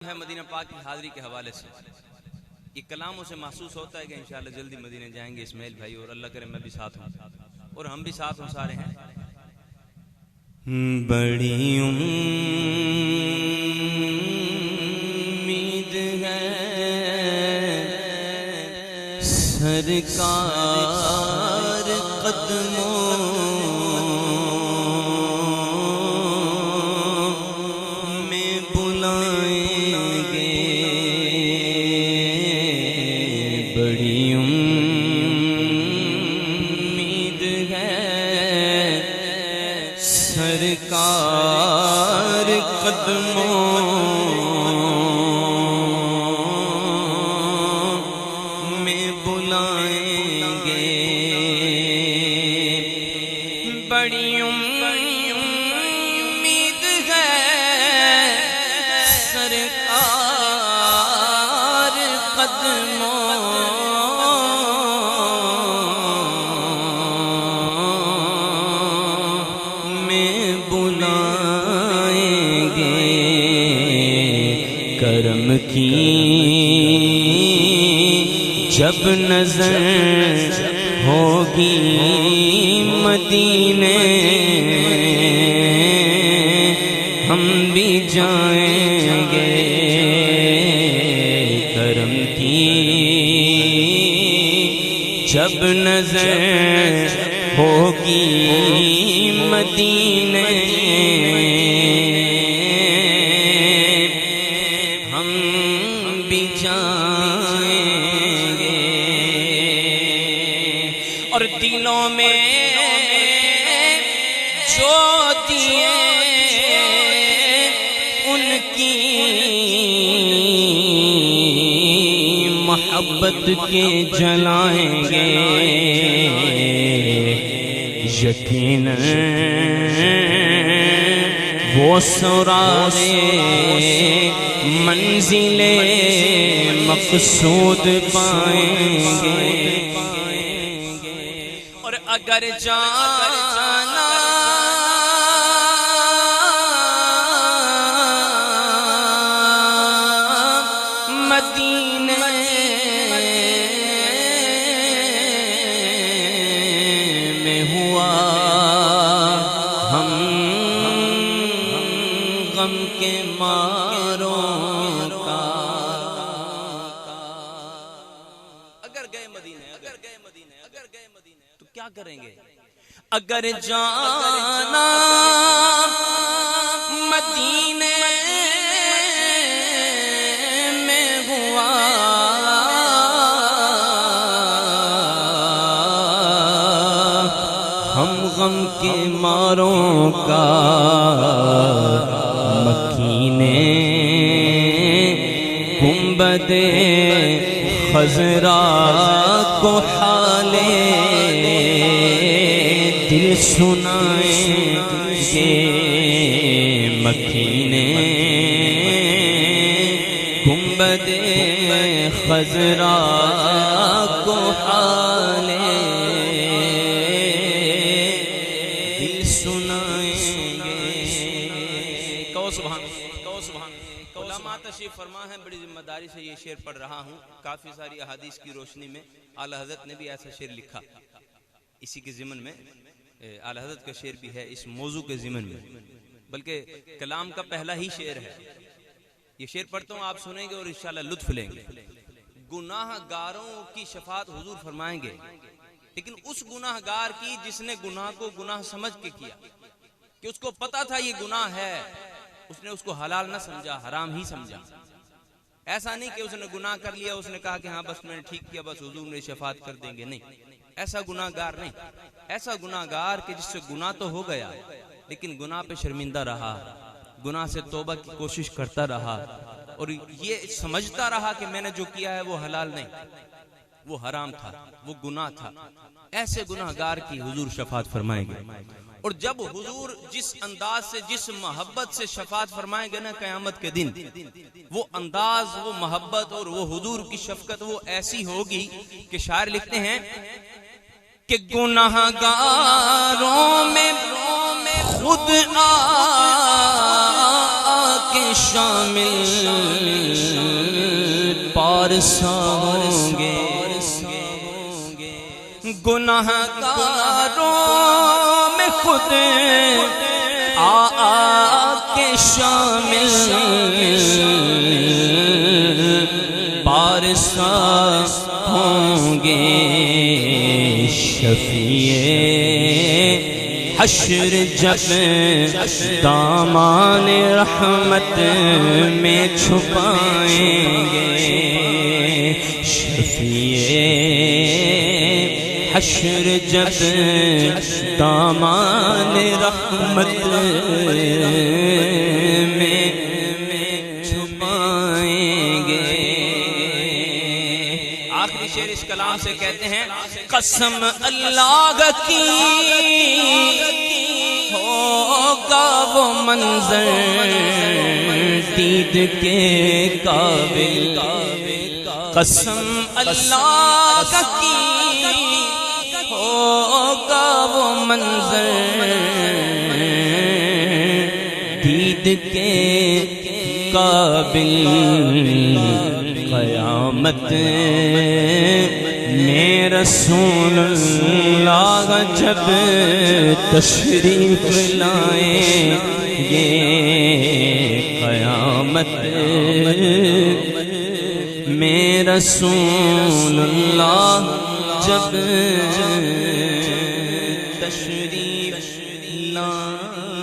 ہے مدینہ پاک کی حاضری کے حوالے سے یہ کلاموں سے محسوس ہوتا ہے کہ انشاءاللہ جلدی مدینہ جائیں گے اسماعیل بھائی، اور اللہ کرے میں بھی ساتھ ہوں اور ہم بھی ساتھ ہوں سارے ہیں۔ بڑی امید ہے سرکار قدموں میں بلائیں گے، بڑی امید ہے سرکار قدموں میں بلائیں گے، بڑی امید ہے سرکار قدموں میں بلائیں گے، کرم کی جب نظر ہوگی مدینے ہم بھی جائیں گے، کرم کی جب نظر ہوگی مدینے ہم بھی جائیں گے، اور دلوں میں جو دیے ان کی محبت کے جلائیں گے، یقیناً وہ سراغ منزل مقصود پائیں گے، اور اگر جانا مدینے میں ہوا ہم غم کے ماروں کا، اگر گئے مدینے تو کیا کریں گے؟ اگر جانا مدینے میں ہوا ہم غم کے ماروں کا، مکینے گنبد خضرا کو حالے دل سنائیں گے، مکینے گنبد خضرا کو حالے دل سنائیں گے، کہو سبحان اللہ۔ علماء تشریف فرما ہے، بڑی ذمہ داری سے یہ شعر پڑھ رہا ہوں، کافی ساری احادیث کی روشنی میں اعلی حضرت نے بھی ایسا شعر لکھا، اسی کے ضمن میں اعلی حضرت کا شعر بھی ہے اس موضوع کے ضمن میں، بلکہ کلام کا پہلا ہی شعر ہے۔ یہ شعر پڑھتا ہوں، آپ سنیں گے اور انشاءاللہ لطف لیں گے۔ گناہ گاروں کی شفاعت حضور فرمائیں گے، لیکن اس گناہ گار کی جس نے گناہ کو گناہ سمجھ کے کیا، کہ اس کو پتا تھا یہ گناہ ہے، اس نے اس کو حلال نہ سمجھا، حرام ہی سمجھا۔ ایسا نہیں کہ اس نے گناہ کر لیا، اس نے کہا کہ ہاں بس میں نے ٹھیک کیا، بس حضور نے شفاعت کر دیں گے، نہیں، ایسا گناہ گار نہیں، ایسا گناہ گار کہ جس سے گناہ تو ہو گیا لیکن گناہ پہ شرمندہ رہا، گناہ سے توبہ کی کوشش کرتا رہا، اور یہ سمجھتا رہا کہ میں نے جو کیا ہے وہ حلال نہیں، وہ حرام تھا، وہ گناہ تھا، ایسے گناہ گار کی حضور شفاعت فرمائیں گے۔ اور جب حضور جس انداز سے، جس محبت سے شفاعت فرمائیں گے نا قیامت کے دن، وہ انداز، وہ محبت اور وہ حضور کی شفقت وہ ایسی ہوگی کہ شاعر لکھتے ہیں کہ گناہگاروں میں خود آ کے شامل پارسا ہوں گے، گناہگاروں میں خود کے شامل پارسا ہوں گے، شفیع حشر جب دامان رحمت میں چھپائیں گے، شفیع حشر جب دامان رحمت میں چھپائیں گے۔ آخری شعر اس کلام سے کہتے ہیں، قسم اللہ کی ہوگا وہ منظر دید کے قابل، قسم اللہ کی ہوگا وہ منظر دید کے قابل، قیامت میں رسول اللہ جب تشریف لائیں گے، قیامت میں رسول اللہ جب تشریف لائیں